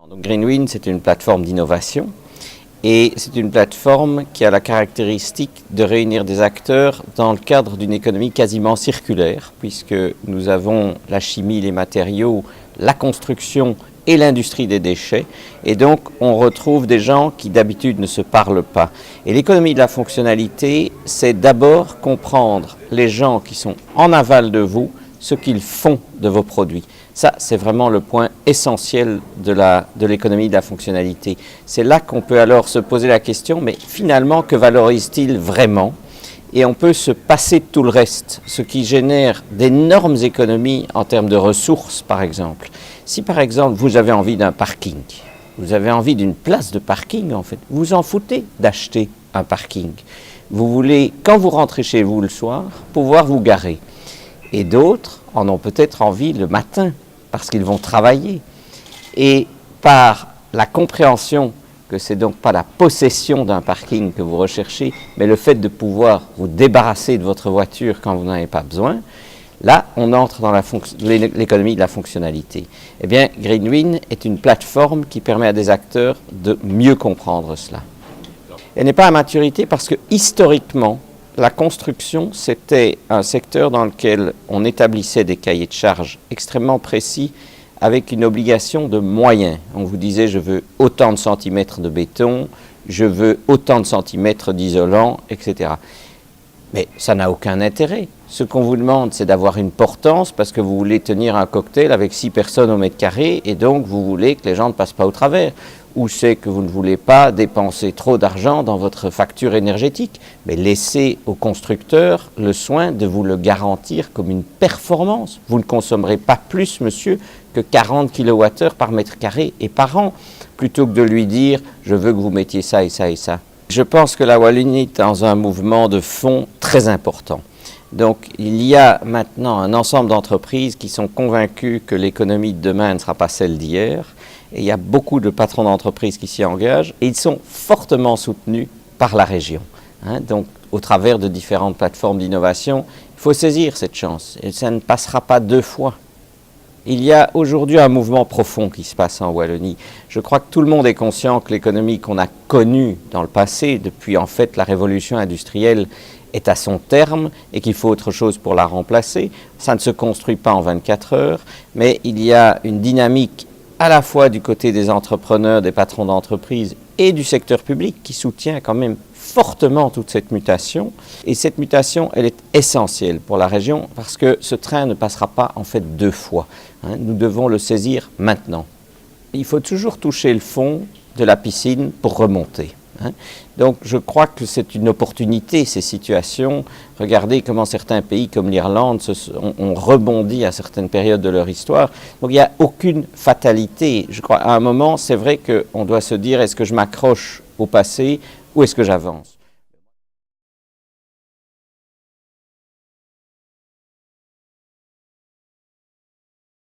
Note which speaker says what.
Speaker 1: Donc Greenwind, c'est une plateforme d'innovation et c'est une plateforme qui a la caractéristique de réunir des acteurs dans le cadre d'une économie quasiment circulaire, puisque nous avons la chimie, les matériaux, la construction et l'industrie des déchets. Et donc, on retrouve des gens qui d'habitude ne se parlent pas. Et l'économie de la fonctionnalité, c'est d'abord comprendre les gens qui sont en aval de vous, ce qu'ils font de vos produits. Ça, c'est vraiment le point essentiel de l'économie de la fonctionnalité. C'est là qu'on peut alors se poser la question, mais finalement, que valorise-t-il vraiment? Et on peut se passer de tout le reste, ce qui génère d'énormes économies en termes de ressources, par exemple. Si, par exemple, vous avez envie d'un parking, vous avez envie d'une place de parking, en fait, vous en foutez d'acheter un parking. Vous voulez, quand vous rentrez chez vous le soir, pouvoir vous garer. Et d'autres en ont peut-être envie le matin, parce qu'ils vont travailler. Et par la compréhension que c'est donc pas la possession d'un parking que vous recherchez, mais le fait de pouvoir vous débarrasser de votre voiture quand vous n'en avez pas besoin, là, on entre dans l'économie de la fonctionnalité. Eh bien, Greenwind est une plateforme qui permet à des acteurs de mieux comprendre cela. Elle n'est pas à maturité parce que, historiquement, la construction, c'était un secteur dans lequel on établissait des cahiers de charges extrêmement précis avec une obligation de moyens. On vous disait, je veux autant de centimètres de béton, je veux autant de centimètres d'isolant, etc. Mais ça n'a aucun intérêt. Ce qu'on vous demande, c'est d'avoir une portance parce que vous voulez tenir un cocktail avec 6 personnes au mètre carré et donc vous voulez que les gens ne passent pas au travers. Ou c'est que vous ne voulez pas dépenser trop d'argent dans votre facture énergétique, mais laissez au constructeur le soin de vous le garantir comme une performance. Vous ne consommerez pas plus, monsieur, que 40 kWh par mètre carré et par an, plutôt que de lui dire « je veux que vous mettiez ça et ça et ça ». Je pense que la Wallonie est dans un mouvement de fond très important. Donc il y a maintenant un ensemble d'entreprises qui sont convaincues que l'économie de demain ne sera pas celle d'hier. Et il y a beaucoup de patrons d'entreprises qui s'y engagent et ils sont fortement soutenus par la région. Donc au travers de différentes plateformes d'innovation, il faut saisir cette chance et ça ne passera pas 2 fois. Il y a aujourd'hui un mouvement profond qui se passe en Wallonie. Je crois que tout le monde est conscient que l'économie qu'on a connue dans le passé, depuis en fait la révolution industrielle, est à son terme et qu'il faut autre chose pour la remplacer. Ça ne se construit pas en 24 heures, mais il y a une dynamique à la fois du côté des entrepreneurs, des patrons d'entreprise et du secteur public qui soutient quand même fortement toute cette mutation. Et cette mutation, elle est essentielle pour la région parce que ce train ne passera pas en fait 2 fois. Nous devons le saisir maintenant. Il faut toujours toucher le fond de la piscine pour remonter. Donc je crois que c'est une opportunité, ces situations. Regardez comment certains pays comme l'Irlande ont rebondi à certaines périodes de leur histoire. Donc il n'y a aucune fatalité. Je crois à un moment, c'est vrai qu'on doit se dire, est-ce que je m'accroche au passé ou est-ce que j'avance ?